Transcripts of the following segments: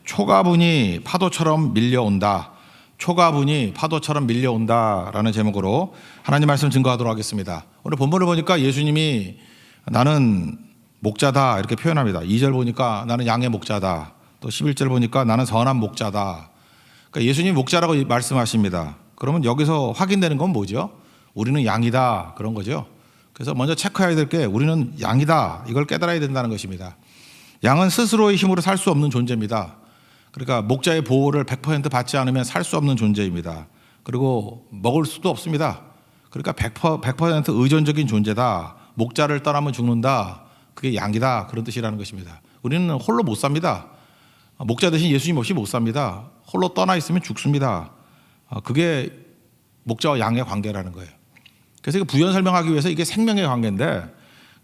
초가분이 파도처럼 밀려온다. 초가분이 파도처럼 밀려온다라는 제목으로 하나님 말씀 증거하도록 하겠습니다. 오늘 본문을 보니까 예수님이 나는 목자다 이렇게 표현합니다. 2절 보니까 나는 양의 목자다. 또 11절 보니까 나는 선한 목자다. 그러니까 예수님이 목자라고 말씀하십니다. 그러면 여기서 확인되는 건 뭐죠? 우리는 양이다 그런 거죠. 그래서 먼저 체크해야 될 게 우리는 양이다 이걸 깨달아야 된다는 것입니다. 양은 스스로의 힘으로 살 수 없는 존재입니다. 그러니까 목자의 보호를 100% 받지 않으면 살 수 없는 존재입니다. 그리고 먹을 수도 없습니다. 그러니까 100% 의존적인 존재다. 목자를 떠나면 죽는다. 그게 양이다. 그런 뜻이라는 것입니다. 우리는 홀로 못 삽니다. 목자 대신 예수님 없이 못 삽니다. 홀로 떠나 있으면 죽습니다. 그게 목자와 양의 관계라는 거예요. 그래서 이거 부연 설명하기 위해서 이게 생명의 관계인데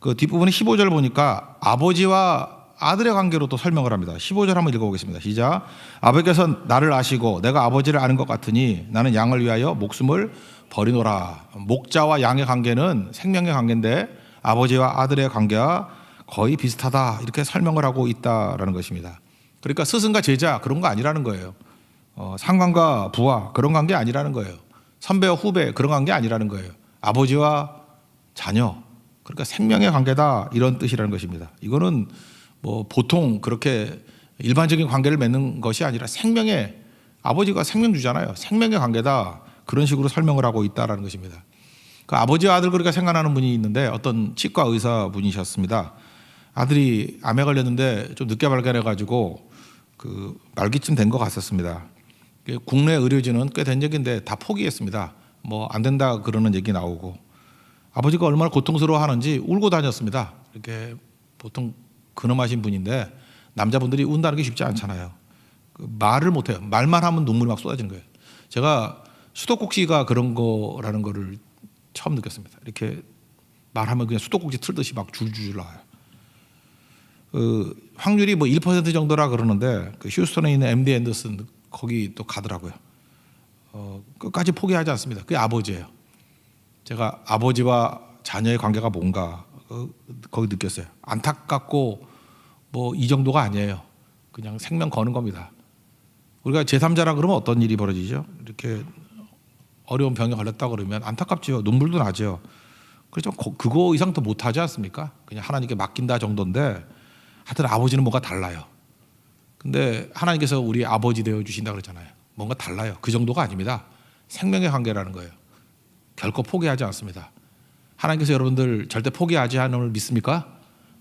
그 뒷부분에 15절 보니까 아버지와 아들의 관계로 또 설명을 합니다. 15절 한번 읽어보겠습니다. 시작. 아버지께서 나를 아시고 내가 아버지를 아는 것 같으니 나는 양을 위하여 목숨을 버리노라. 목자와 양의 관계는 생명의 관계인데 아버지와 아들의 관계와 거의 비슷하다 이렇게 설명을 하고 있다라는 것입니다. 그러니까 스승과 제자 그런 거 아니라는 거예요. 상관과 부하 그런 관계 아니라는 거예요. 선배와 후배 그런 관계 아니라는 거예요. 아버지와 자녀 그러니까 생명의 관계다 이런 뜻이라는 것입니다. 이거는 뭐 보통 그렇게 일반적인 관계를 맺는 것이 아니라 생명의 아버지가 생명 주잖아요. 생명의 관계다 그런 식으로 설명을 하고 있다라는 것입니다. 그 아버지와 아들 그러니까 생각나는 분이 있는데 어떤 치과 의사 분이셨습니다. 아들이 암에 걸렸는데 좀 늦게 발견해가지고 그 말기쯤 된 것 같았습니다. 국내 의료진은 꽤 된 얘기인데 다 포기했습니다. 뭐 안 된다 그러는 얘기 나오고 아버지가 얼마나 고통스러워하는지 울고 다녔습니다. 이렇게 보통 근엄하신 분인데 남자분들이 운다는 게 쉽지 않잖아요. 말을 못해요. 말만 하면 눈물이 막 쏟아지는 거예요. 제가 수도꼭지가 그런 거라는 거를 처음 느꼈습니다. 이렇게 말하면 그냥 수도꼭지 틀듯이 막 줄줄 나와요. 확률이 뭐 1% 정도라 그러는데 그 휴스턴에 있는 MD 앤더슨 거기 또 가더라고요. 끝까지 포기하지 않습니다. 그게 아버지예요. 제가 아버지와 자녀의 관계가 뭔가 거기 느꼈어요. 안타깝고 뭐 이 정도가 아니에요. 그냥 생명 거는 겁니다. 우리가 제3자라 그러면 어떤 일이 벌어지죠? 이렇게 어려운 병에 걸렸다 그러면 안타깝죠. 눈물도 나죠. 그렇지만 그거 이상 더 못하지 않습니까? 그냥 하나님께 맡긴다 정도인데 하여튼 아버지는 뭔가 달라요. 근데 하나님께서 우리 아버지 되어 주신다 그러잖아요. 뭔가 달라요. 그 정도가 아닙니다. 생명의 관계라는 거예요. 결코 포기하지 않습니다. 하나님께서 여러분들 절대 포기하지 않음을 믿습니까?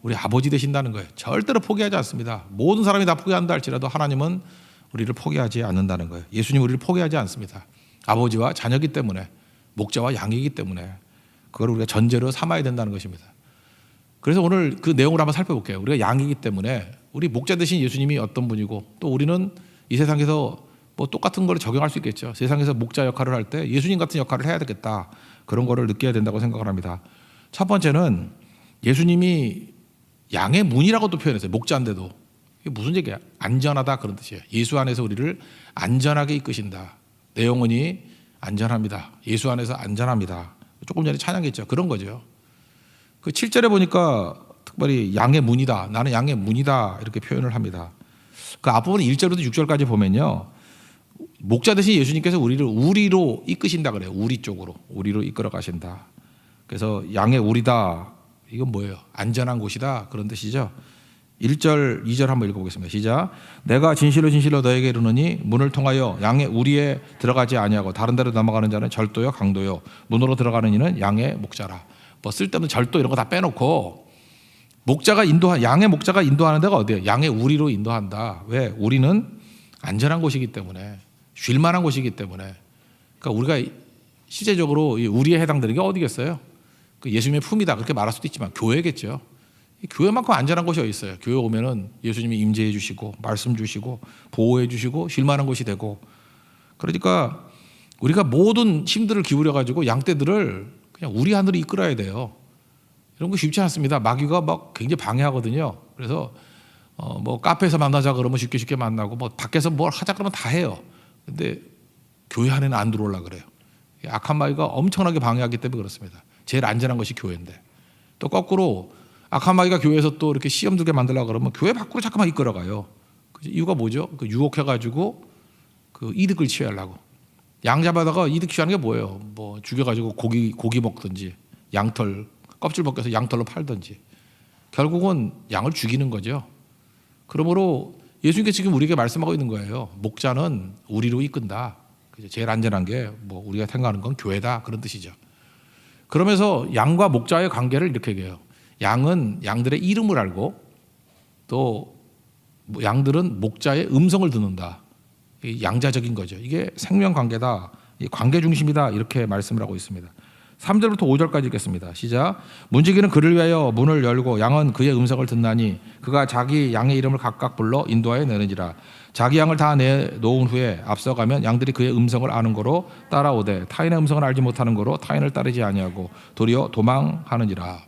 우리 아버지 되신다는 거예요. 절대로 포기하지 않습니다. 모든 사람이 다 포기한다 할지라도 하나님은 우리를 포기하지 않는다는 거예요. 예수님 우리를 포기하지 않습니다. 아버지와 자녀이기 때문에 목자와 양이기 때문에 그걸 우리가 전제로 삼아야 된다는 것입니다. 그래서 오늘 그 내용을 한번 살펴볼게요. 우리가 양이기 때문에 우리 목자 되신 예수님이 어떤 분이고 또 우리는 이 세상에서 뭐 똑같은 걸 적용할 수 있겠죠. 세상에서 목자 역할을 할 때 예수님 같은 역할을 해야 되겠다. 그런 거를 느껴야 된다고 생각을 합니다. 첫 번째는 예수님이 양의 문이라고도 표현했어요. 목자인데도. 이게 무슨 얘기야? 안전하다 그런 뜻이에요. 예수 안에서 우리를 안전하게 이끄신다. 내 영혼이 안전합니다. 예수 안에서 안전합니다. 조금 전에 찬양했죠. 그런 거죠. 그 7절에 보니까 특별히 양의 문이다. 나는 양의 문이다. 이렇게 표현을 합니다. 그 앞부분 1절부터 6절까지 보면요. 목자 대신 예수님께서 우리를 우리로 이끄신다 그래요. 우리 쪽으로. 우리로 이끌어 가신다. 그래서 양의 우리다. 이건 뭐예요? 안전한 곳이다. 그런 뜻이죠. 1절, 2절 한번 읽어보겠습니다. 시작. 내가 진실로 진실로 너에게 이르노니 문을 통하여 양의 우리에 들어가지 아니하고 다른 데로 넘어가는 자는 절도요 강도요 문으로 들어가는 이는 양의 목자라. 뭐 쓸데없는 절도 이런 거 다 빼놓고 양의 목자가 인도하는 데가 어디예요? 양의 우리로 인도한다. 왜? 우리는 안전한 곳이기 때문에 쉴 만한 곳이기 때문에 그러니까 우리가 실제적으로 우리에 해당되는 게 어디겠어요? 그 예수님의 품이다 그렇게 말할 수도 있지만 교회겠죠. 교회만큼 안전한 곳이 어디 있어요? 교회 오면은 예수님이 임재해 주시고 말씀 주시고 보호해 주시고 쉴 만한 곳이 되고 그러니까 우리가 모든 힘들을 기울여 가지고 양떼들을 그냥 우리 안으로 이끌어야 돼요. 이런 거 쉽지 않습니다. 마귀가 막 굉장히 방해하거든요. 그래서 뭐 카페에서 만나자 그러면 쉽게 만나고 뭐 밖에서 뭘 하자 그러면 다 해요. 근데 교회 안에는 안 들어오려 그래요. 악한 마귀가 엄청나게 방해하기 때문에 그렇습니다. 제일 안전한 것이 교회인데 또 거꾸로 악한 마귀가 교회에서 또 이렇게 시험 들게 만들려고 그러면 교회 밖으로 잠깐만 이끌어가요. 이유가 뭐죠? 그 유혹해가지고 그 이득을 취하려고. 양 잡아다가 이득 취하는 게 뭐예요? 뭐 죽여가지고 고기 먹든지 양털 껍질 벗겨서 양털로 팔든지 결국은 양을 죽이는 거죠. 그러므로 예수님께서 지금 우리에게 말씀하고 있는 거예요. 목자는 우리로 이끈다. 제일 안전한 게 뭐 우리가 생각하는 건 교회다 그런 뜻이죠. 그러면서 양과 목자의 관계를 이렇게 얘기해요. 양은 양들의 이름을 알고 또 양들은 목자의 음성을 듣는다. 양자적인 거죠. 이게 생명관계다. 관계 중심이다. 이렇게 말씀을 하고 있습니다. 3절부터 5절까지 읽겠습니다. 시작. 문지기는 그를 위하여 문을 열고 양은 그의 음성을 듣나니 그가 자기 양의 이름을 각각 불러 인도하여 내는지라. 자기 양을 다 내놓은 후에 앞서가면 양들이 그의 음성을 아는 거로 따라오되 타인의 음성을 알지 못하는 거로 타인을 따르지 아니하고 도리어 도망하느니라.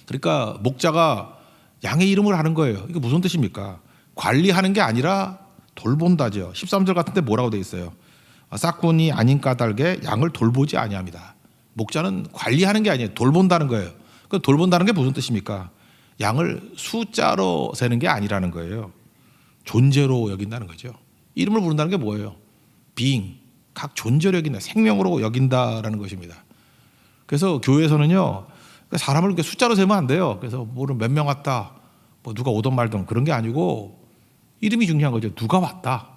그러니까 목자가 양의 이름을 아는 거예요. 이게 무슨 뜻입니까? 관리하는 게 아니라 돌본다죠. 13절 같은데 뭐라고 돼 있어요? 싹군이 아닌 까닭에 양을 돌보지 아니합니다. 목자는 관리하는 게 아니에요. 돌본다는 거예요. 그 돌본다는 게 무슨 뜻입니까? 양을 숫자로 세는 게 아니라는 거예요. 존재로 여긴다는 거죠. 이름을 부른다는 게 뭐예요? being, 각 존재로 여긴다, 생명으로 여긴다라는 것입니다. 그래서 교회에서는요, 사람을 이렇게 숫자로 세면 안 돼요. 그래서 뭐는 몇 명 왔다, 뭐 누가 오던 말던 그런 게 아니고 이름이 중요한 거죠. 누가 왔다,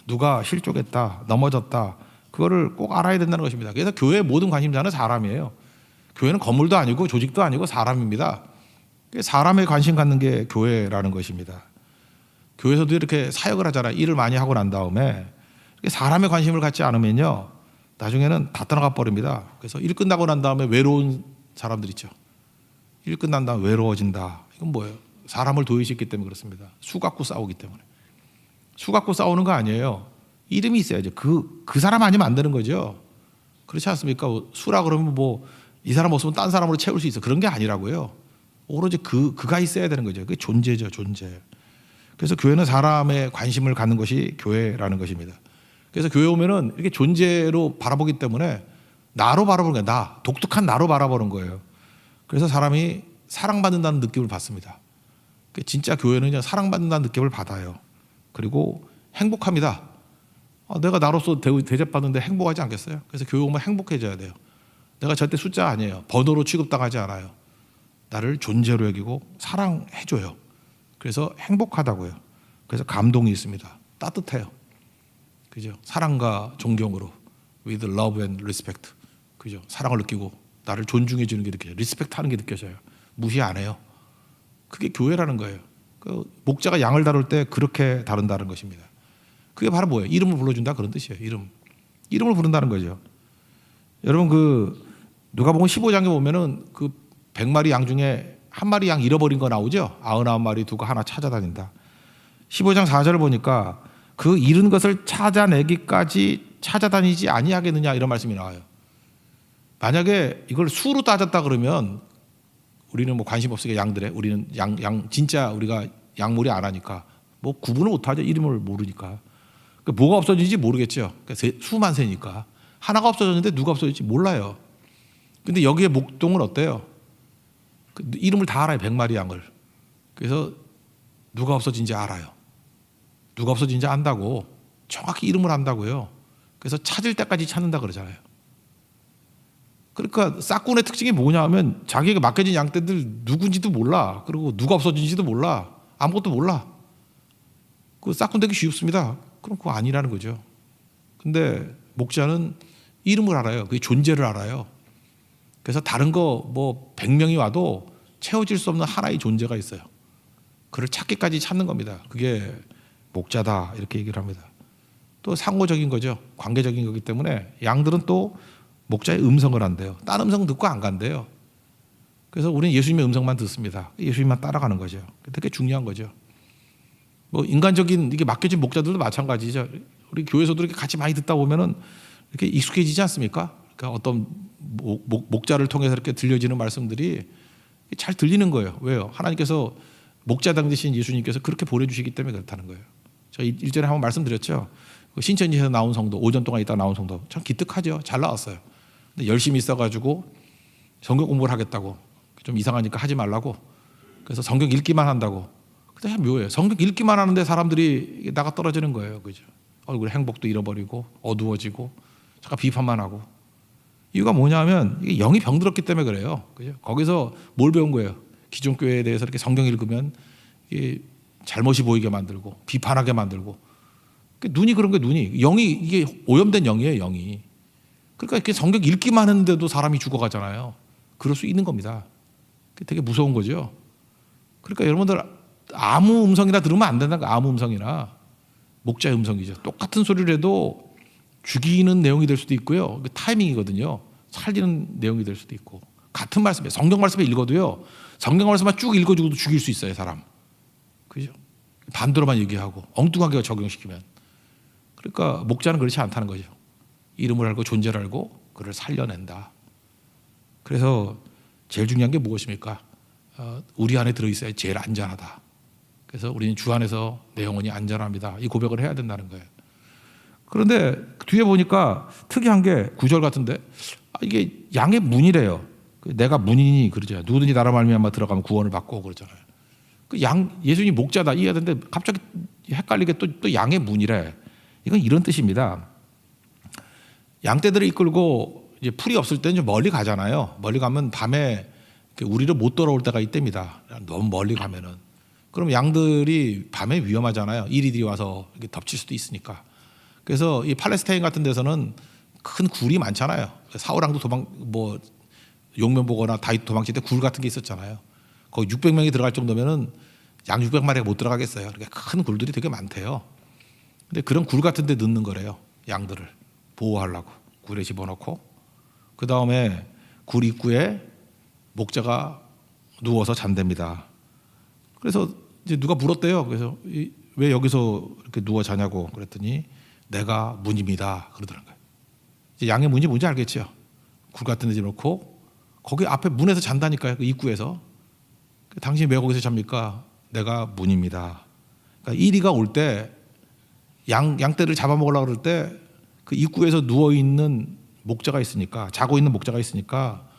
누가 실족했다, 넘어졌다, 그거를 꼭 알아야 된다는 것입니다. 그래서 교회의 모든 관심사는 사람이에요. 교회는 건물도 아니고 조직도 아니고 사람입니다. 사람에 관심 갖는 게 교회라는 것입니다. 교회에서도 이렇게 사역을 하잖아요. 일을 많이 하고 난 다음에 사람에 관심을 갖지 않으면요, 나중에는 다 떠나가 버립니다. 그래서 일 끝나고 난 다음에 외로운 사람들 있죠. 일 끝난 다음에 외로워진다. 이건 뭐예요? 사람을 도외시했기 때문에 그렇습니다. 수 갖고 싸우기 때문에. 수 갖고 싸우는 거 아니에요. 이름이 있어야죠. 그 사람 아니면 안 되는 거죠. 그렇지 않습니까? 수라 그러면 뭐 이 사람 없으면 딴 사람으로 채울 수 있어. 그런 게 아니라고요. 오로지 그가 있어야 되는 거죠. 그게 존재죠, 존재. 그래서 교회는 사람에 관심을 갖는 것이 교회라는 것입니다. 그래서 교회 오면은 이렇게 존재로 바라보기 때문에 나로 바라보는 거예요. 나, 독특한 나로 바라보는 거예요. 그래서 사람이 사랑받는다는 느낌을 받습니다. 진짜 교회는요, 사랑받는다는 느낌을 받아요. 그리고 행복합니다. 내가 나로서 대접받는데 행복하지 않겠어요? 그래서 교회 오면 행복해져야 돼요. 내가 절대 숫자 아니에요. 번호로 취급당하지 않아요. 나를 존재로 여기고 사랑해줘요. 그래서 행복하다고요. 그래서 감동이 있습니다. 따뜻해요. 그죠? 사랑과 존경으로 with love and respect. 그죠? 사랑을 느끼고 나를 존중해 주는 게 느껴져요. 리스펙트 하는 게 느껴져요. 무시 안 해요. 그게 교회라는 거예요. 그 목자가 양을 다룰 때 그렇게 다룬다는 것입니다. 그게 바로 뭐예요? 이름을 불러준다 그런 뜻이에요. 이름을 부른다는 거죠. 여러분 누가복음 15장에 보면은 그 100마리 양 중에 한 마리 양 잃어버린 거 나오죠. 99마리 두고 하나 찾아다닌다. 15장 4절을 보니까 그 잃은 것을 찾아내기까지 찾아다니지 아니하겠느냐 이런 말씀이 나와요. 만약에 이걸 수로 따졌다 그러면 우리는 뭐 관심 없으니까 양들에 우리는 양 진짜 우리가 양몰이 안 하니까 뭐 구분을 못 하죠. 이름을 모르니까. 그러니까 뭐가 없어진지 모르겠죠. 그러니까 수만 세니까. 하나가 없어졌는데 누가 없어질지 몰라요. 근데 여기에 목동은 어때요? 이름을 다 알아요. 100마리 양을. 그래서 누가 없어진지 알아요. 누가 없어진지 안다고. 정확히 이름을 안다고요. 그래서 찾을 때까지 찾는다 그러잖아요. 그러니까 싹군의 특징이 뭐냐 하면 자기에게 맡겨진 양떼들 누군지도 몰라. 그리고 누가 없어진지도 몰라. 아무것도 몰라. 그 싹군 되기 쉽습니다. 그럼 그거 아니라는 거죠. 근데 목자는 이름을 알아요. 그게 존재를 알아요. 그래서 다른 거 뭐 100명이 와도 채워질 수 없는 하나의 존재가 있어요. 그를 찾기까지 찾는 겁니다. 그게 목자다 이렇게 얘기를 합니다. 또 상호적인 거죠. 관계적인 거기 때문에 양들은 또 목자의 음성을 한대요. 딴 음성 듣고 안 간대요. 그래서 우리는 예수님의 음성만 듣습니다. 예수님만 따라가는 거죠. 되게 중요한 거죠. 뭐 인간적인 이게 맡겨진 목자들도 마찬가지죠. 우리 교회에서도 이렇게 같이 많이 듣다 보면은 이렇게 익숙해지지 않습니까? 그러니까 어떤 목자를 통해서 이렇게 들려지는 말씀들이 잘 들리는 거예요. 왜요? 하나님께서 목자당 되신 예수님께서 그렇게 보내주시기 때문에 그렇다는 거예요. 저 일전에 한번 말씀드렸죠. 신천지에서 나온 성도, 5년 동안 있다 나온 성도 참 기특하죠. 잘 나왔어요. 근데 열심히 있어가지고 성경 공부를 하겠다고 좀 이상하니까 하지 말라고. 그래서 성경 읽기만 한다고. 그게 참 묘해요. 성경 읽기만 하는데 사람들이 나가 떨어지는 거예요. 그죠? 얼굴에 행복도 잃어버리고 어두워지고 잠깐 비판만 하고. 이유가 뭐냐면 이게 영이 병들었기 때문에 그래요. 그죠? 거기서 뭘 배운 거예요? 기존 교회에 대해서 이렇게 성경 읽으면 이게 잘못이 보이게 만들고 비판하게 만들고. 눈이 그런 게 눈이 영이 이게 오염된 영이에요. 영이. 그러니까 이렇게 성경 읽기만 하는데도 사람이 죽어가잖아요. 그럴 수 있는 겁니다. 되게 무서운 거죠. 그러니까 여러분들 아무 음성이나 들으면 안 된다는 거예요. 아무 음성이나 목자의 음성이죠. 똑같은 소리를 해도 죽이는 내용이 될 수도 있고요. 타이밍이거든요. 살리는 내용이 될 수도 있고. 같은 말씀에 성경 말씀에 읽어도요. 성경 말씀만 쭉 읽어주고도 죽일 수 있어요. 사람. 그죠? 반대로만 얘기하고 엉뚱하게 적용시키면. 그러니까 목자는 그렇지 않다는 거죠. 이름을 알고 존재를 알고 그를 살려낸다. 그래서 제일 중요한 게 무엇입니까? 우리 안에 들어있어야 제일 안전하다. 그래서 우리는 주 안에서 내 영혼이 안전합니다. 이 고백을 해야 된다는 거예요. 그런데 뒤에 보니까 특이한 게 9절 같은데 이게 양의 문이래요. 내가 문이니 그러죠. 누구든지 나로 말미암아 들어가면 구원을 받고 그러잖아요. 그 양 예수님이 목자다 이해야 되는데 갑자기 헷갈리게 또 양의 문이래. 이건 이런 뜻입니다. 양떼들을 이끌고 이제 풀이 없을 때는 좀 멀리 가잖아요. 멀리 가면 밤에 우리를 못 돌아올 때가 이때입니다. 너무 멀리 가면은. 그럼 양들이 밤에 위험하잖아요. 이리들이 와서 이렇게 덮칠 수도 있으니까. 그래서 이 팔레스타인 같은 데서는 큰 굴이 많잖아요. 사울왕도 용면 보거나 다윗 도망칠 때 굴 같은 게 있었잖아요. 거기 600명이 들어갈 정도면은 양 600마리가 못 들어가겠어요. 그러니까 큰 굴들이 되게 많대요. 근데 그런 굴 같은 데 넣는 거래요. 양들을 보호하려고 굴에 집어넣고 그 다음에 굴 입구에 목자가 누워서 잔답니다. 그래서 이제 누가 물었대요. 그래서 왜 여기서 이렇게 누워 자냐고 그랬더니 내가 문입니다. 그러더란 거예요. 이제 양의 문이 뭔지 알겠죠? 굴 같은 데 집어넣고 거기 앞에 문에서 잔다니까요. 그 입구에서. 당신이 왜 거기서 잡니까? 내가 문입니다. 그러니까 이리가 올 때 양떼를 잡아먹으려고 그럴 때 그 입구에서 누워있는 목자가 있으니까 자고 있는 목자가 있으니까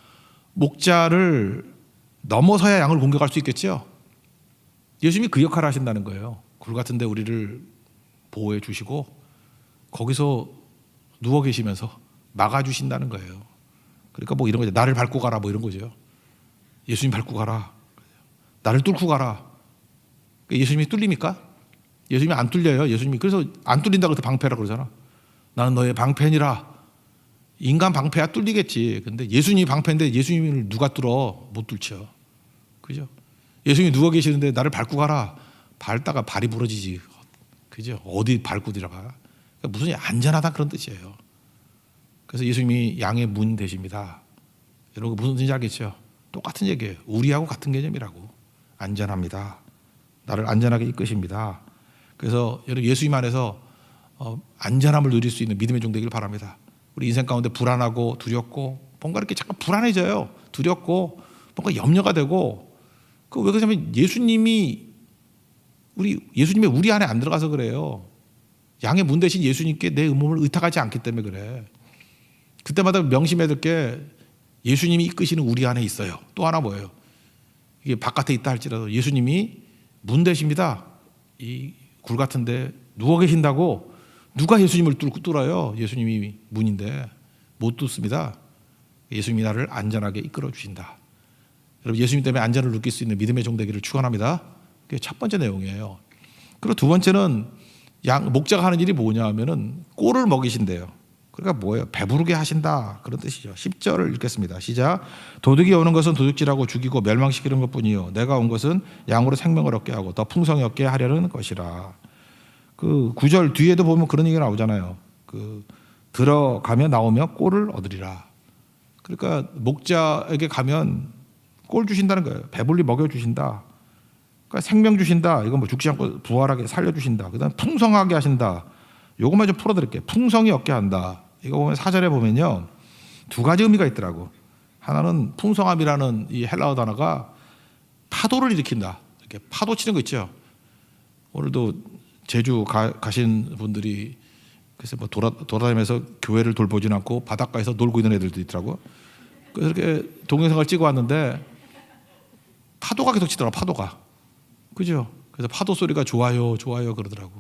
목자를 넘어서야 양을 공격할 수 있겠죠. 예수님이 그 역할을 하신다는 거예요. 굴 같은데 우리를 보호해 주시고 거기서 누워 계시면서 막아주신다는 거예요. 그러니까 뭐 이런 거죠. 나를 밟고 가라 뭐 이런 거죠. 예수님 밟고 가라. 나를 뚫고 가라. 예수님이 뚫립니까? 예수님이 안 뚫려요. 예수님이 그래서 안 뚫린다고 해서 방패라 그러잖아. 나는 너의 방패니라. 인간 방패야 뚫리겠지. 근데 예수님이 방패인데 예수님을 누가 뚫어? 못 뚫죠. 그죠? 예수님이 누워 계시는데 나를 밟고 가라. 밟다가 발이 부러지지. 그죠? 어디 밟고 들어가? 그러니까 무슨 안전하다 그런 뜻이에요. 그래서 예수님이 양의 문 되십니다. 여러분 무슨 뜻인지 알겠죠? 똑같은 얘기예요. 우리하고 같은 개념이라고. 안전합니다. 나를 안전하게 이끄십니다. 그래서 여러분 예수님 안에서 안전함을 누릴 수 있는 믿음의 종 되길 바랍니다. 우리 인생 가운데 불안하고 두렵고 뭔가 이렇게 잠깐 불안해져요. 두렵고 뭔가 염려가 되고 그 왜 그러냐면 예수님이 우리 안에 안 들어가서 그래요. 양의 문 대신 예수님께 내 몸을 의탁하지 않기 때문에 그래. 그때마다 명심해야 될 게 예수님이 이끄시는 우리 안에 있어요. 또 하나 뭐예요? 이게 바깥에 있다 할지라도 예수님이 문 되십니다. 이 굴 같은데 누워 계신다고 누가 예수님을 뚫어요? 예수님이 문인데 못 뚫습니다. 예수님이 나를 안전하게 이끌어 주신다. 여러분 예수님 때문에 안전을 느낄 수 있는 믿음의 종 되기를 축원합니다. 그게 첫 번째 내용이에요. 그리고 두 번째는 목자가 하는 일이 뭐냐 하면은 꼴을 먹이신대요. 그러니까 뭐예요? 배부르게 하신다 그런 뜻이죠. 10절을 읽겠습니다. 시작. 도둑이 오는 것은 도둑질하고 죽이고 멸망시키는 것뿐이요 내가 온 것은 양으로 생명을 얻게 하고 더 풍성히 얻게 하려는 것이라. 그 9절 뒤에도 보면 그런 얘기가 나오잖아요. 그 들어가며 나오며 꼴을 얻으리라. 그러니까 목자에게 가면 꼴 주신다는 거예요. 배불리 먹여 주신다. 그러니까 생명 주신다. 이건 뭐 죽지 않고 부활하게 살려 주신다. 그다음 풍성하게 하신다. 요것만 좀 풀어드릴게요. 풍성히 얻게 한다. 이거 보면 4절에 보면요. 두 가지 의미가 있더라고. 하나는 풍성함이라는 이 헬라어 단어가 파도를 일으킨다. 이렇게 파도 치는 거 있죠. 오늘도 제주 가신 분들이 그래서 뭐 돌아다니면서 교회를 돌보진 않고 바닷가에서 놀고 있는 애들도 있더라고. 그래서 이렇게 동영상을 찍어 왔는데 파도가 계속 치더라. 파도가. 그죠? 그래서 파도 소리가 좋아요, 좋아요 그러더라고.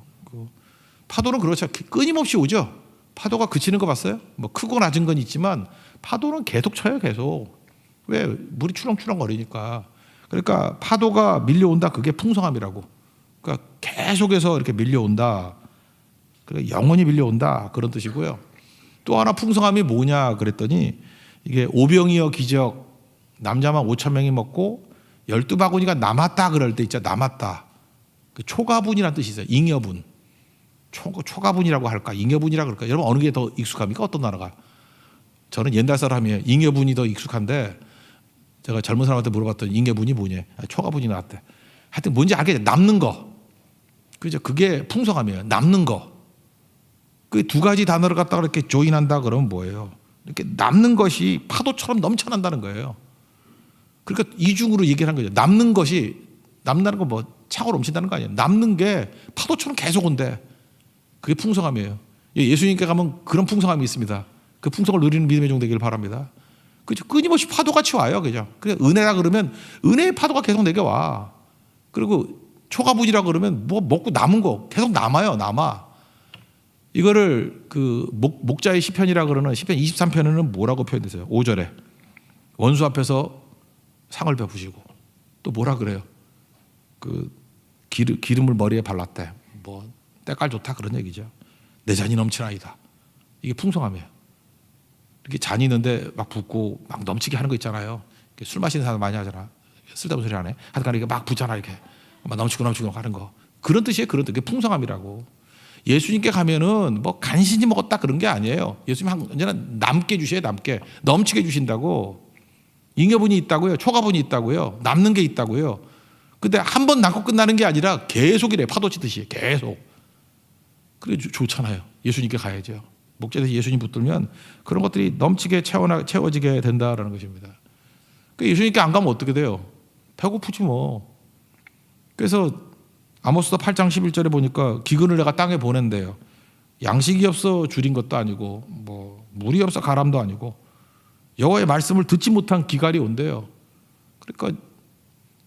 파도는 그렇죠. 끊임없이 오죠. 파도가 그치는 거 봤어요? 뭐 크고 낮은 건 있지만 파도는 계속 쳐요, 계속. 왜? 물이 추렁추렁 거리니까. 그러니까 파도가 밀려온다. 그게 풍성함이라고. 그러니까 계속해서 이렇게 밀려온다. 그러니까 영원히 밀려온다. 그런 뜻이고요. 또 하나 풍성함이 뭐냐 그랬더니 이게 오병이어 기적 남자만 5,000명이 먹고 12바구니가 남았다 그럴 때 있죠. 남았다. 그 초가분이라는 뜻이 있어요. 잉여분. 초가분이라고 할까? 잉여분이라고 그럴까? 여러분 어느 게 더 익숙합니까? 어떤 나라가? 저는 옛날 사람이에요. 잉여분이 더 익숙한데 제가 젊은 사람한테 물어봤더니 잉여분이 뭐냐? 초가분이 나왔대. 하여튼 뭔지 알겠죠. 남는 거. 그죠? 그게 풍성함이에요. 남는 거. 그 두 가지 단어를 갖다가 이렇게 조인한다 그러면 뭐예요? 이렇게 남는 것이 파도처럼 넘쳐난다는 거예요. 그러니까 이중으로 얘기를 한 거죠. 남는 것이 남다는 거 뭐 차고 넘친다는 거 아니에요. 남는 게 파도처럼 계속 온대. 그게 풍성함이에요. 예수님께 가면 그런 풍성함이 있습니다. 그 풍성을 누리는 믿음의 종 되기를 바랍니다. 그죠? 끊임없이 파도같이 와요. 그죠? 그래 은혜라 그러면 은혜의 파도가 계속 내게 와. 그리고 초가분이라 그러면 뭐 먹고 남은 거 계속 남아요. 남아. 이거를 그 목자의 시편이라 그러는 시편 23편에는 뭐라고 표현되세요? 5절에 원수 앞에서 상을 베푸시고 또 뭐라 그래요? 그 기름을 머리에 발랐대. 뭐 때깔 좋다 그런 얘기죠. 내 잔이 넘치나이다. 이게 풍성함이에요. 이렇게 잔이 있는데 막 붓고 막 넘치게 하는 거 있잖아요. 술 마시는 사람 많이 하잖아. 쓸데없는 소리 안 해. 하여간 이게 막 붓잖아 이렇게 막 넘치고 하는 거. 그런 뜻이에요. 그런 뜻. 그게 풍성함이라고. 예수님께 가면은 뭐 간신히 먹었다 그런 게 아니에요. 예수님 언제나 남게 주셔요. 남게 넘치게 주신다고. 잉여분이 있다고요. 초가분이 있다고요. 남는 게 있다고요. 근데 한 번 남고 끝나는 게 아니라 계속이래. 파도 치듯이 계속. 그게 좋잖아요. 예수님께 가야죠. 목자에서 예수님 붙들면 그런 것들이 넘치게 채워지게 된다라는 것입니다. 그러니까 예수님께 안 가면 어떻게 돼요? 배고프지 뭐. 그래서 아모스서 8장 11절에 보니까 기근을 내가 땅에 보낸대요. 양식이 없어 줄인 것도 아니고 뭐 물이 없어 가람도 아니고 여호와의 말씀을 듣지 못한 기갈이 온대요. 그러니까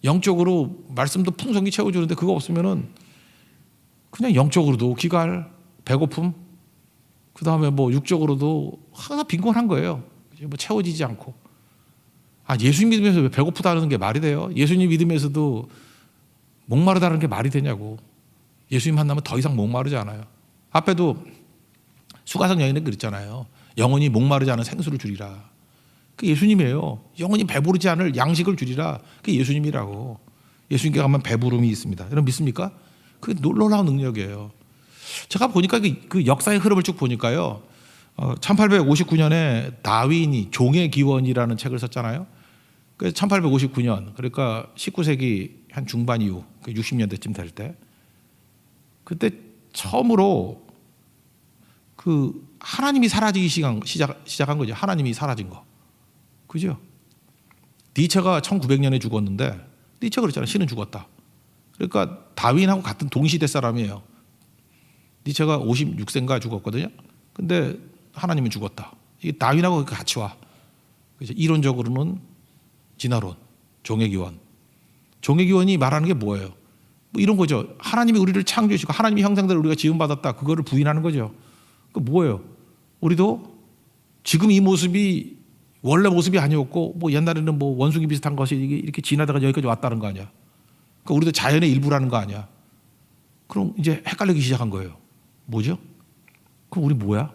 영적으로 말씀도 풍성히 채워주는데 그거 없으면은 그냥 영적으로도 기갈, 배고픔, 그 다음에 뭐 육적으로도 항상 빈곤한 거예요. 뭐 채워지지 않고. 예수님 믿으면서 왜 배고프다는 게 말이 돼요? 예수님 믿으면서도 목마르다는 게 말이 되냐고. 예수님 만나면 더 이상 목마르지 않아요. 앞에도 수가성 여인은 그랬잖아요. 영원히 목마르지 않은 생수를 주리라. 그 예수님이에요. 영원히 배부르지 않을 양식을 주리라. 그게 예수님이라고. 예수님께 가면 배부름이 있습니다. 여러분 믿습니까? 그게 놀라운 능력이에요. 제가 보니까 그 역사의 흐름을 쭉 보니까요. 1859년에 다윈이 종의 기원이라는 책을 썼잖아요. 그래서 1859년 그러니까 19세기 한 중반 이후 60년대쯤 될 때 그때 처음으로 그 하나님이 사라지기 시작한 거죠. 하나님이 사라진 거. 그죠? 니체가 1900년에 죽었는데 니체가 그랬잖아요. 신은 죽었다. 그러니까 다윈하고 같은 동시대 사람이에요. 니체가 56세인가 죽었거든요. 근데 하나님은 죽었다. 이게 다윈하고 같이 와. 그래서 이론적으로는 진화론, 종의 기원. 종의 기원이 말하는 게 뭐예요? 뭐 이런 거죠. 하나님이 우리를 창조하시고 하나님의 형상대로 우리가 지음받았다. 그거를 부인하는 거죠. 그 뭐예요? 우리도 지금 이 모습이 원래 모습이 아니었고 뭐 옛날에는 뭐 원숭이 비슷한 것이 이렇게 지나다가 여기까지 왔다는 거 아니야. 그러니까 우리도 자연의 일부라는 거 아니야. 그럼 이제 헷갈리기 시작한 거예요. 뭐죠? 그럼 우리 뭐야?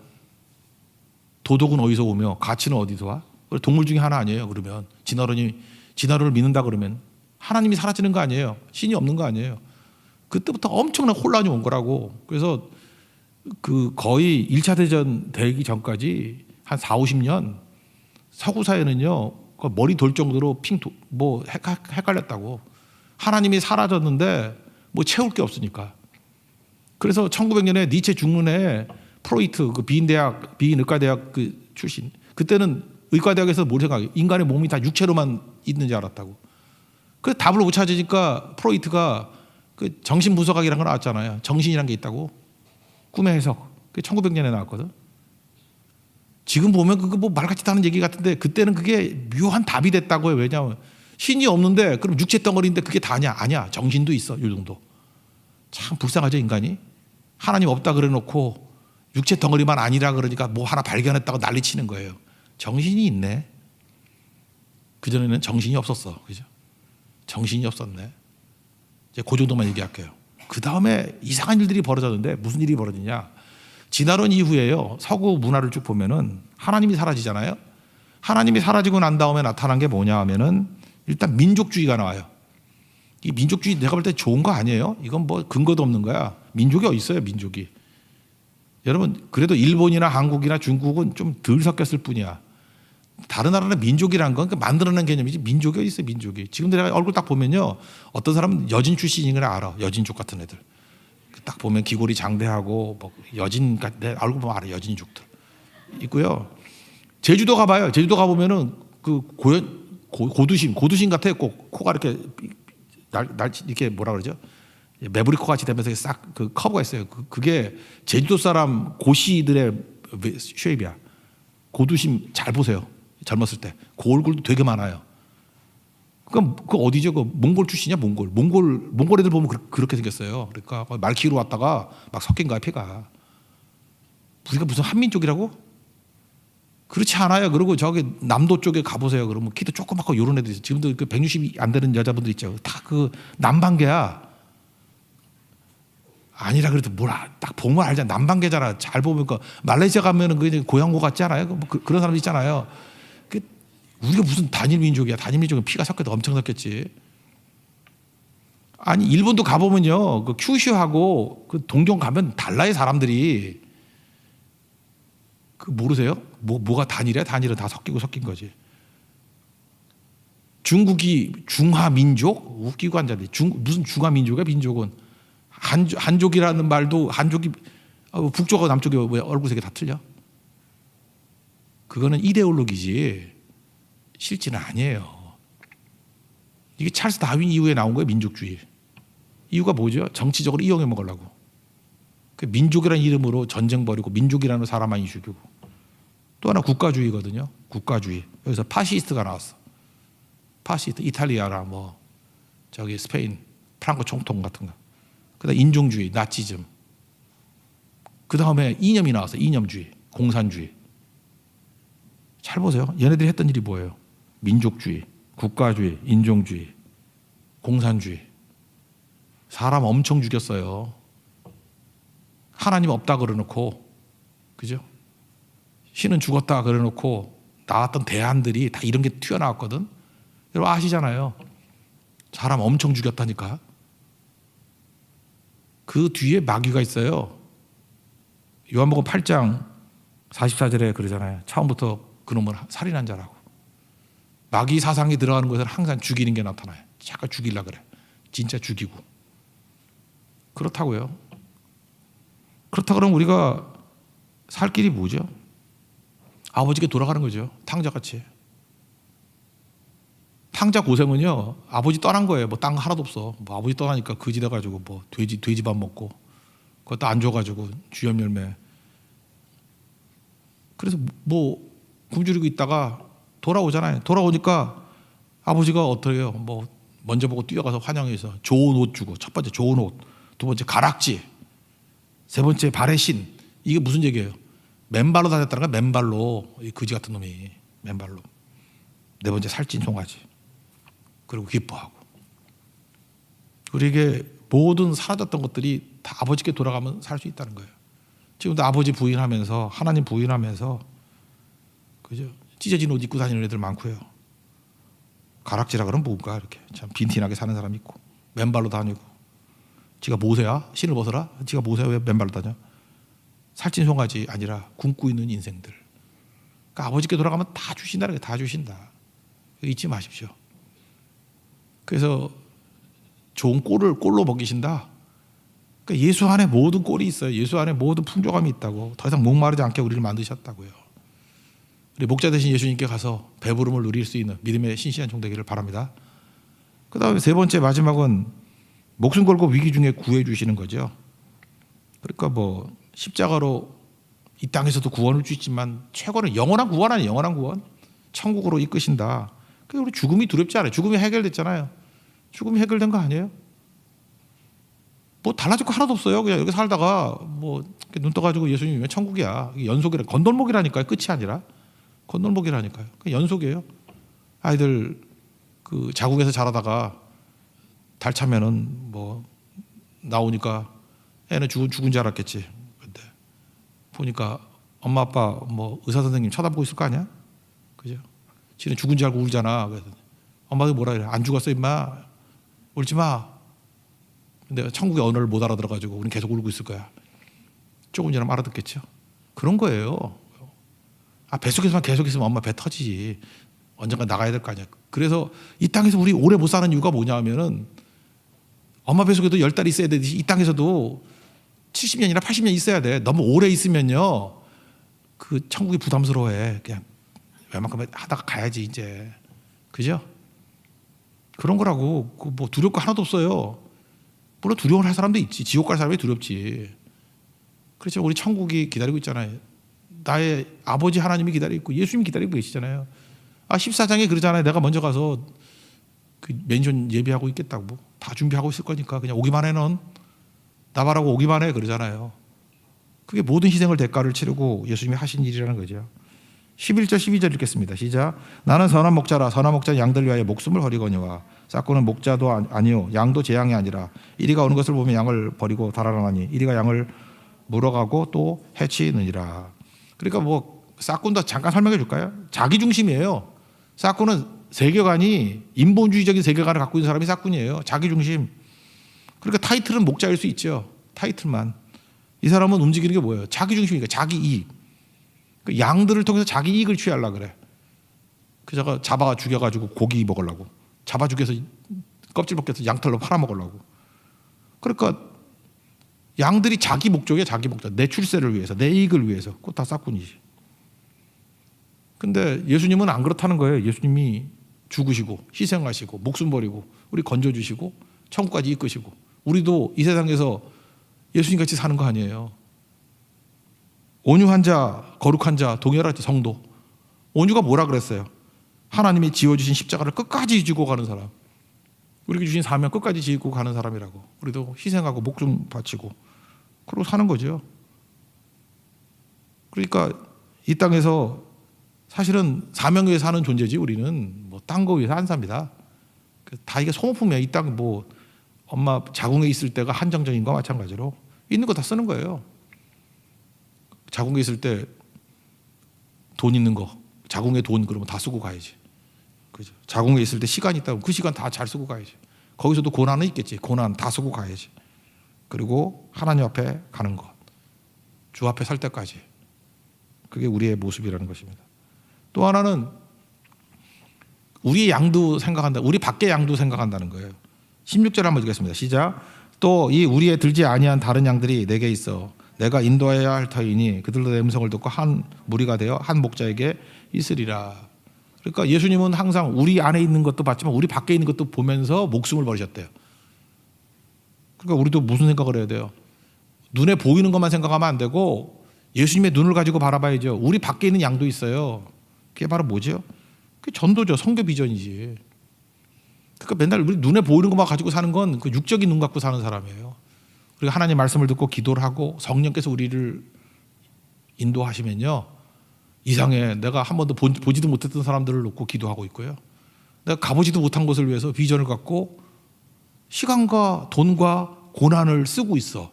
도덕은 어디서 오며 가치는 어디서 와? 동물 중에 하나 아니에요. 그러면 진화론을 믿는다 그러면 하나님이 사라지는 거 아니에요. 신이 없는 거 아니에요. 그때부터 엄청난 혼란이 온 거라고. 그래서 그 거의 1차 대전 되기 전까지 한 4, 50년 서구 사회는요 머리 돌 정도로 헷갈렸다고. 하나님이 사라졌는데 뭐 채울 게 없으니까. 그래서 1900년에 니체 죽는 프로이트 그 비인의과대학 그 출신 그때는 의과대학에서 뭘 생각해? 인간의 몸이 다 육체로만 있는 줄 알았다고. 그래서 답을 못 찾으니까 프로이트가 그 정신분석학이라는 거 나왔잖아요. 정신이라는 게 있다고. 꿈의 해석. 그게 1900년에 나왔거든. 지금 보면 그거 뭐 말같지도 않은 얘기 같은데 그때는 그게 묘한 답이 됐다고요. 왜냐하면 신이 없는데 그럼 육체 덩어리인데 그게 다냐? 아니야. 정신도 있어. 이 정도. 참 불쌍하죠, 인간이. 하나님 없다 그래놓고 육체 덩어리만 아니라 그러니까 뭐 하나 발견했다고 난리치는 거예요. 정신이 있네. 그전에는 정신이 없었어. 그죠? 정신이 없었네. 이제 그 정도만 얘기할게요. 그 다음에 이상한 일들이 벌어졌는데 무슨 일이 벌어지냐. 진화론 이후에요. 서구 문화를 쭉 보면은 하나님이 사라지잖아요. 하나님이 사라지고 난 다음에 나타난 게 뭐냐 하면은 일단 민족주의가 나와요. 이 민족주의 내가 볼 때 좋은 거 아니에요? 이건 뭐 근거도 없는 거야. 민족이 어디 있어요, 민족이. 여러분, 그래도 일본이나 한국이나 중국은 좀 덜 섞였을 뿐이야. 다른 나라는 민족이라는 건 만들어낸 개념이지 민족이 어디 있어요, 민족이. 지금 내가 얼굴 딱 보면요. 어떤 사람은 여진 출신인 걸 알아. 여진족 같은 애들. 딱 보면 귀골이 장대하고 뭐 여진, 내 얼굴 보면 알아. 여진족들. 있고요. 제주도 가봐요. 제주도 가보면은 그 고두심 같아. 꼭 코가 이렇게 이렇게 뭐라 그러죠? 매부리 코 같이 되면서 싹 그 커브가 있어요. 그게 제주도 사람 고시들의 쉐입이야. 고두심 잘 보세요. 젊었을 때 그 얼굴도 되게 많아요. 그럼 그 어디죠? 그 몽골 출신이야, 몽골 애들 보면 그렇게 생겼어요. 그러니까 말 키우러 왔다가 막 섞인 거야, 피가. 우리가 무슨 한민족이라고? 그렇지 않아요. 그리고 저기 남도 쪽에 가보세요. 그러면 키도 조그맣고 요런 애들 있어요. 지금도 그 160이 안 되는 여자분들 있죠. 다 그 남방계야. 아니라 그래도 뭐라 딱 보면 알잖아. 남방계잖아. 잘 보면 그 말레이시아 가면은 그 고향고 같지 않아요? 뭐 그런 사람들 있잖아요. 우리가 무슨 단일 민족이야. 단일 민족은 피가 섞여도 엄청 섞였지. 아니 일본도 가보면요. 그 큐슈하고 그 동경 가면 달라요, 사람들이. 그 모르세요? 뭐가 단일이야? 단일은 다 섞인 거지. 중국이 중화민족? 웃기고 앉았네. 무슨 중화민족이야? 민족은 한족이라는 말도 한족이 북쪽하고 남쪽이 왜 얼굴색이 다 틀려? 그거는 이데올로기지 실제는 아니에요. 이게 찰스 다윈 이후에 나온 거예요. 민족주의. 이유가 뭐죠? 정치적으로 이용해 먹으려고. 그 민족이라는 이름으로 전쟁 벌이고 민족이라는 사람 많이 죽이고. 또 하나 국가주의거든요. 국가주의. 여기서 파시스트가 나왔어. 파시스트, 이탈리아라 뭐 저기 스페인 프랑코 총통 같은 거. 그다음 인종주의, 나치즘. 그 다음에 이념이 나왔어. 이념주의, 공산주의. 잘 보세요. 얘네들이 했던 일이 뭐예요? 민족주의, 국가주의, 인종주의, 공산주의. 사람 엄청 죽였어요. 하나님 없다 그러놓고, 그죠? 신은 죽었다 그러놓고 나왔던 대안들이 다 이런 게 튀어나왔거든. 여러분 아시잖아요. 사람 엄청 죽였다니까. 그 뒤에 마귀가 있어요. 요한복음 8장 44절에 그러잖아요. 처음부터 그놈은 살인한 자라고. 마귀 사상이 들어가는 것은 항상 죽이는 게 나타나요. 잠깐 죽이려고 그래. 진짜 죽이고. 그렇다고요. 그렇다 그러면 우리가 살 길이 뭐죠? 아버지께 돌아가는 거죠. 탕자같이. 탕자 고생은요, 아버지 떠난 거예요. 뭐 땅 하나도 없어. 뭐 아버지 떠나니까 거지 돼가지고 뭐 돼지밥 먹고 그것도 안 줘가지고 주염 열매. 그래서 뭐 굶주리고 있다가 돌아오잖아요. 돌아오니까 아버지가 어떻게 해요? 뭐 먼저 보고 뛰어가서 환영해서 좋은 옷 주고, 첫 번째 좋은 옷, 두 번째 가락지, 세 번째 발의 신. 이게 무슨 얘기예요? 맨발로 다녔다는 거야. 맨발로. 이 거지 같은 놈이 맨발로. 네 번째 살찐 송아지. 그리고 기뻐하고. 우리에게 모든 사라졌던 것들이 다 아버지께 돌아가면 살 수 있다는 거예요. 지금도 아버지 부인하면서 하나님 부인하면서 그죠? 찢어진 옷 입고 다니는 애들 많고요. 가락지라 그러면 뭔가 이렇게 참 빈티나게 사는 사람 있고 맨발로 다니고. 지가 모세야? 신을 벗어라? 지가 모세야? 왜 맨발로 다녀? 살찐 송아지 아니라 굶고 있는 인생들. 그러니까 아버지께 돌아가면 다 주신다는 게 다 주신다. 잊지 마십시오. 그래서 좋은 꼴로 먹이신다. 그러니까 예수 안에 모든 꼴이 있어요. 예수 안에 모든 풍족함이 있다고. 더 이상 목마르지 않게 우리를 만드셨다고요. 우리 목자 되신 예수님께 가서 배부름을 누릴 수 있는 믿음의 신실한 종 되기를 바랍니다. 그 다음에 세 번째 마지막은 목숨 걸고 위기 중에 구해 주시는 거죠. 그러니까 뭐 십자가로 이 땅에서도 구원을 주시지만 최고는 영원한 구원 아니에요. 영원한 구원. 천국으로 이끄신다. 그래서 우리 죽음이 두렵지 않아요. 죽음이 해결됐잖아요. 죽음이 해결된 거 아니에요? 뭐 달라질 거 하나도 없어요. 그냥 여기 살다가 뭐 눈 떠가지고 예수님이면 천국이야. 연속이라 건널목이라니까요. 끝이 아니라 건널목이라니까요. 연속이에요. 아이들 그 자국에서 자라다가 달 차면은 뭐 나오니까 애는 죽은 줄 알았겠지. 근데 보니까 엄마 아빠 뭐 의사 선생님 쳐다보고 있을 거 아니야? 그죠? 지는 죽은 줄 알고 울잖아. 그래서 엄마도 뭐라 그래? 안 죽었어 임마. 울지 마. 근데 천국의 언어를 못 알아들어가지고 우린 계속 울고 있을 거야. 조금 지나면 알아듣겠죠. 그런 거예요. 뱃속에서만 계속 있으면 엄마 배 터지지. 언젠가 나가야 될 거 아니야. 그래서 이 땅에서 우리 오래 못 사는 이유가 뭐냐 하면은 엄마 뱃속에도 10달이 있어야 되듯이 이 땅에서도 70년이나 80년 있어야 돼. 너무 오래 있으면요 그 천국이 부담스러워해. 그냥 웬만큼 하다가 가야지 이제. 그죠? 그런 거라고. 뭐 두려울 거 하나도 없어요. 물론 두려움을 할 사람도 있지. 지옥 갈 사람이 두렵지. 그렇죠. 우리 천국이 기다리고 있잖아요. 나의 아버지 하나님이 기다리고 있고 예수님이 기다리고 계시잖아요. 14장에 그러잖아요. 내가 먼저 가서 그 맨션 예비하고 있겠다고. 다 준비하고 있을 거니까 그냥 오기만 해. 넌 나발하고 오기만 해. 그러잖아요. 그게 모든 희생을 대가를 치르고 예수님이 하신 일이라는 거죠. 11절 12절 읽겠습니다. 시작. 나는 선한 목자라. 선한 목자는 양들 위하여 목숨을 버리거니와 싹구는 목자도 아니요 양도 제 양이 아니라 이리가 오는 것을 보면 양을 버리고 달아나니 이리가 양을 물어가고 또 해치느니라. 그러니까 뭐 싹군도 잠깐 설명해 줄까요? 자기 중심이에요. 싹군은 세계관이 인본주의적인 세계관을 갖고 있는 사람이 싹군이에요. 자기 중심. 그러니까 타이틀은 목자일 수 있죠. 타이틀만. 이 사람은 움직이는 게 뭐예요? 자기 중심이니까 자기 이익. 그 양들을 통해서 자기 이익을 취하려고 그래. 그래서 잡아 죽여가지고 고기 먹으려고. 잡아 죽여서 껍질 벗겨서 양털로 팔아먹으려고. 그러니까 양들이 자기 목적이에요. 자기 목적. 내 출세를 위해서, 내 이익을 위해서. 그거 다 싹군이지. 근데 예수님은 안 그렇다는 거예요. 예수님이 죽으시고 희생하시고 목숨 버리고 우리 건져주시고 천국까지 이끄시고 우리도 이 세상에서 예수님 같이 사는 거 아니에요. 온유한 자, 거룩한 자, 동일할 때 성도. 온유가 뭐라 그랬어요? 하나님이 지어주신 십자가를 끝까지 지고 가는 사람. 우리에게 주신 사명 끝까지 지고 가는 사람이라고. 우리도 희생하고 목숨 바치고 그러고 사는 거죠. 그러니까 이 땅에서 사실은 사명 위에 사는 존재지. 우리는 뭐 딴 거 위해서 안 삽니다. 다 이게 소모품이야. 이 땅 뭐 엄마 자궁에 있을 때가 한정적인 거와 마찬가지로 있는 거 다 쓰는 거예요. 자궁에 있을 때 돈 있는 거, 자궁에 돈 그러면 다 쓰고 가야지. 그죠? 자궁에 있을 때 시간이 있다면 그 시간 다 잘 쓰고 가야지. 거기서도 고난은 있겠지. 고난 다 쓰고 가야지. 그리고 하나님 앞에 가는 것. 주 앞에 설 때까지. 그게 우리의 모습이라는 것입니다. 또 하나는 우리의 양도 생각한다. 우리 밖의 양도 생각한다는 거예요. 16절 한번 읽겠습니다. 시작. 또 이 우리의 들지 아니한 다른 양들이 내게 있어 내가 인도해야 할 터이니 그들도 내 음성을 듣고 한 무리가 되어 한 목자에게 있으리라. 그러니까 예수님은 항상 우리 안에 있는 것도 봤지만 우리 밖에 있는 것도 보면서 목숨을 버리셨대요. 그러니까 우리도 무슨 생각을 해야 돼요? 눈에 보이는 것만 생각하면 안 되고 예수님의 눈을 가지고 바라봐야죠. 우리 밖에 있는 양도 있어요. 그게 바로 뭐죠? 그게 전도죠. 선교 비전이지. 그러니까 맨날 우리 눈에 보이는 것만 가지고 사는 건 그 육적인 눈 갖고 사는 사람이에요. 그리고 하나님 말씀을 듣고 기도를 하고 성령께서 우리를 인도하시면요. 이상해. 내가 한 번도 보지도 못했던 사람들을 놓고 기도하고 있고요. 내가 가보지도 못한 곳을 위해서 비전을 갖고 시간과 돈과 고난을 쓰고 있어.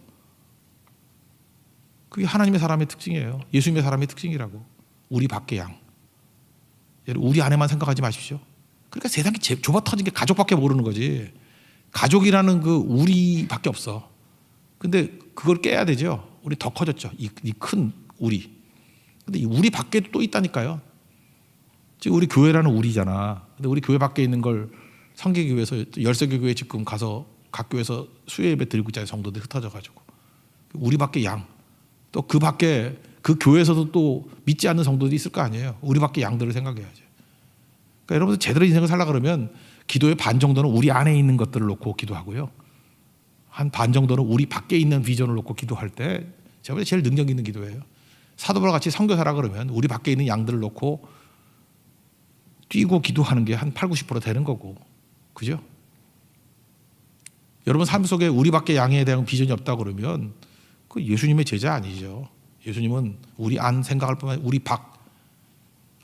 그게 하나님의 사람의 특징이에요. 예수님의 사람의 특징이라고. 우리 밖의 양. 우리 안에만 생각하지 마십시오. 그러니까 세상이 좁아 터진 게 가족밖에 모르는 거지. 가족이라는 그 우리밖에 없어. 근데 그걸 깨야 되죠. 우리 더 커졌죠. 이 큰 우리. 근데 이 우리 밖에 또 있다니까요. 지금 우리 교회라는 우리잖아. 근데 우리 교회 밖에 있는 걸 성계기 위해서 열세개 교회 지금 가서 각 교회에서 수요 예배 드리고 있잖아요. 성도들이 흩어져가지고. 우리 밖에 양. 또 그 밖에 그 교회에서도 또 믿지 않는 성도들이 있을 거 아니에요. 우리 밖에 양들을 생각해야죠. 그러니까 여러분들 제대로 인생을 살려고 그러면 기도의 반 정도는 우리 안에 있는 것들을 놓고 기도하고요. 한 반 정도는 우리 밖에 있는 비전을 놓고 기도할 때 제가 볼 때 제일 능력 있는 기도예요. 사도바울 같이 선교사라 그러면 우리 밖에 있는 양들을 놓고 뛰고 기도하는 게 한 80, 90% 되는 거고. 그죠? 여러분 삶 속에 우리밖에 양에 대한 비전이 없다 그러면 그 예수님의 제자 아니죠. 예수님은 우리 안 생각할 뿐만 아니라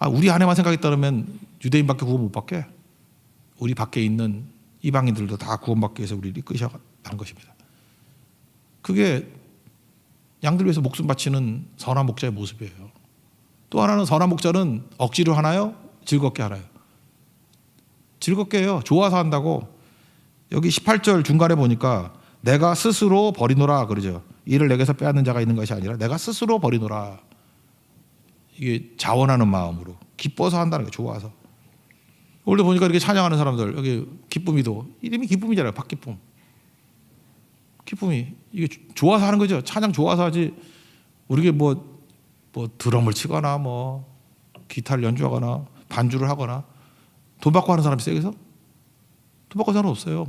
우리 안에만 생각했다면 유대인밖에 구원 못 받게, 우리 밖에 있는 이방인들도 다 구원받기 위해서 우리를 이끄셔 간 것입니다. 그게 양들 위해서 목숨 바치는 선한 목자의 모습이에요. 또 하나는 선한 목자는 억지로 하나요? 즐겁게 하나요? 즐겁게 해요. 좋아서 한다고. 여기 18절 중간에 보니까 내가 스스로 버리노라 그러죠. 이를 내게서 빼앗는 자가 있는 것이 아니라 내가 스스로 버리노라. 이게 자원하는 마음으로 기뻐서 한다는 게 좋아서. 오늘 보니까 이렇게 찬양하는 사람들 여기 기쁨이도 이름이 기쁨이잖아요. 박기쁨. 기쁨이 이게 좋아서 하는 거죠. 찬양 좋아서 하지. 우리게 뭐 드럼을 치거나 뭐 기타를 연주하거나 반주를 하거나 돈 받고 하는 사람 있어요? 여기서? 돈 받고 사람 없어요.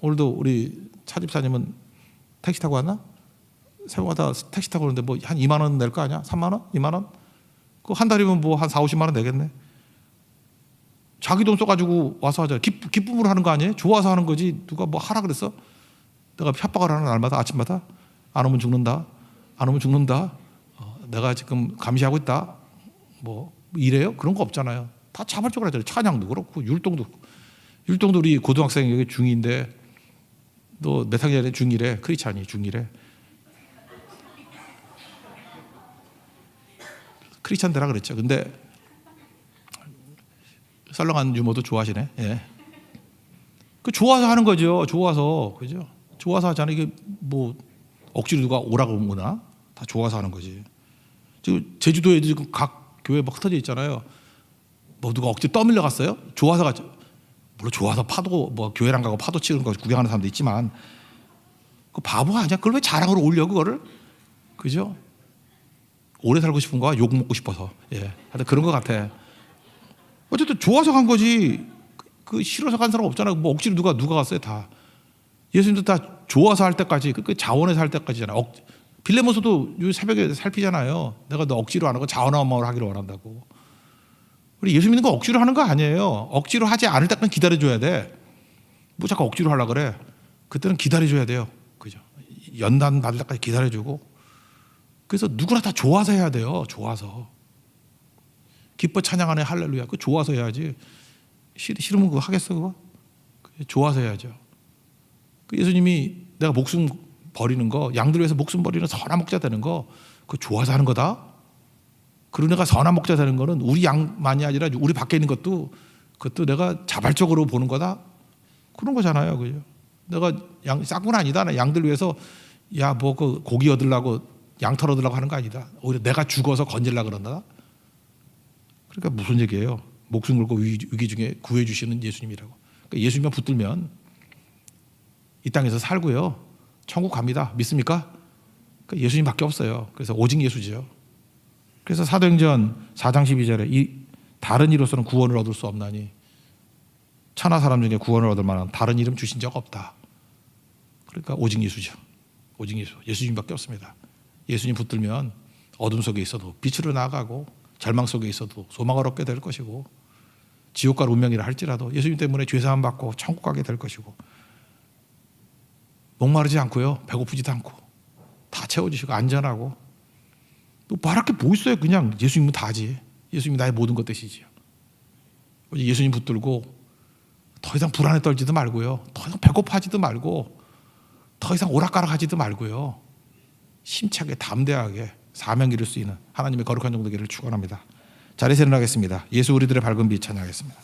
오늘도 우리 차집사님은 택시 타고 왔나? 새우마다 택시 타고 오는데 뭐 한 2만 원 낼 거 아니야? 3만 원? 2만 원? 그 한 달이면 뭐 한 4, 50만 원 내겠네. 자기 돈 써가지고 와서 하잖아요. 기쁨으로 하는 거 아니에요? 좋아서 하는 거지. 누가 뭐 하라 그랬어? 내가 협박을 하는 날마다 아침마다 안 오면 죽는다. 안 오면 죽는다. 내가 지금 감시하고 있다. 뭐 이래요? 그런 거 없잖아요. 다 자발적으로 하잖아요. 찬양도 그렇고 율동도 우리 고등학생 여기 중2인데 너 몇 학년이래? 중1에 크리스찬이 중1에 크리스찬 되라 그랬죠. 근데 썰렁한 유머도 좋아하시네. 예. 그 좋아서 하는 거죠. 좋아서 그죠? 좋아서 하잖아요. 이게 뭐 억지로 누가 오라고 오나? 다 좋아서 하는 거지. 지금 제주도에 지금 각 교회 막 흩어져 있잖아요. 뭐 누가 억지로 떠밀려 갔어요? 좋아서 갔죠. 물론 좋아서 파도 뭐 교회랑 가고 파도 치는 거 구경하는 사람도 있지만 그 바보 아니야? 그걸 왜 자랑으로 올려 그거를? 그죠? 오래 살고 싶은 거야? 욕 먹고 싶어서. 예. 하여튼 그런 것 같아. 어쨌든 좋아서 간 거지. 그 싫어서 간 사람 없잖아. 뭐 억지로 누가 갔어요 다. 예수님도 다 좋아서 할 때까지 그 자원해서 할 때까지잖아요. 빌레몬서도 새벽에 살피잖아요. 내가 너 억지로 안 하고 자원한 마음으로 하기를 원한다고. 우리 예수 믿는 거 억지로 하는 거 아니에요. 억지로 하지 않을 때까지 기다려줘야 돼. 뭐 자꾸 억지로 하려고 그래. 그때는 기다려줘야 돼요. 그죠? 연단 받을 때까지 기다려주고. 그래서 누구나 다 좋아서 해야 돼요. 좋아서. 기뻐 찬양하네 할렐루야. 그거 좋아서 해야지. 싫으면 그거 하겠어 그거? 좋아서 해야죠. 예수님이 내가 목숨 버리는 거, 양들 위해서 목숨 버리는 선한 목자 되는 거, 그거 좋아서 하는 거다. 그런 애가 선한 목자 되는 거는 우리 양만이 아니라 우리 밖에 있는 것도 그것도 내가 자발적으로 보는 거다. 그런 거잖아요, 그죠? 내가 싹군 아니다. 양들 위해서 뭐 그 고기 얻으려고 양털 얻으려고 하는 거 아니다. 오히려 내가 죽어서 건질려고 그런다. 그러니까 무슨 얘기예요? 목숨 걸고 위기 중에 구해 주시는 예수님이라고. 그러니까 예수님만 붙들면 이 땅에서 살고요. 천국 갑니다. 믿습니까? 그러니까 예수님밖에 없어요. 그래서 오직 예수지요. 그래서 사도행전 4장 12절에 이 다른 이로서는 구원을 얻을 수 없나니 천하 사람 중에 구원을 얻을 만한 다른 이름 주신 적 없다. 그러니까 오직 예수죠. 오직 예수. 예수님밖에 없습니다. 예수님 붙들면 어둠 속에 있어도 빛으로 나아가고 절망 속에 있어도 소망을 얻게 될 것이고 지옥과 운명이라 할지라도 예수님 때문에 죄사함 받고 천국 가게 될 것이고 목마르지 않고요. 배고프지도 않고 다 채워주시고 안전하고 또 말할 게 뭐 있어요. 그냥 예수님은 다지. 예수님이 나의 모든 것 되시지요. 예수님 붙들고 더 이상 불안에 떨지도 말고요. 더 이상 배고파하지도 말고 더 이상 오락가락하지도 말고요. 힘차게 담대하게 사명 이룰 수 있는 하나님의 거룩한 정도 길을 축원합니다. 자리에서 일어나겠습니다. 예수 우리들의 밝은 빛 찬양하겠습니다.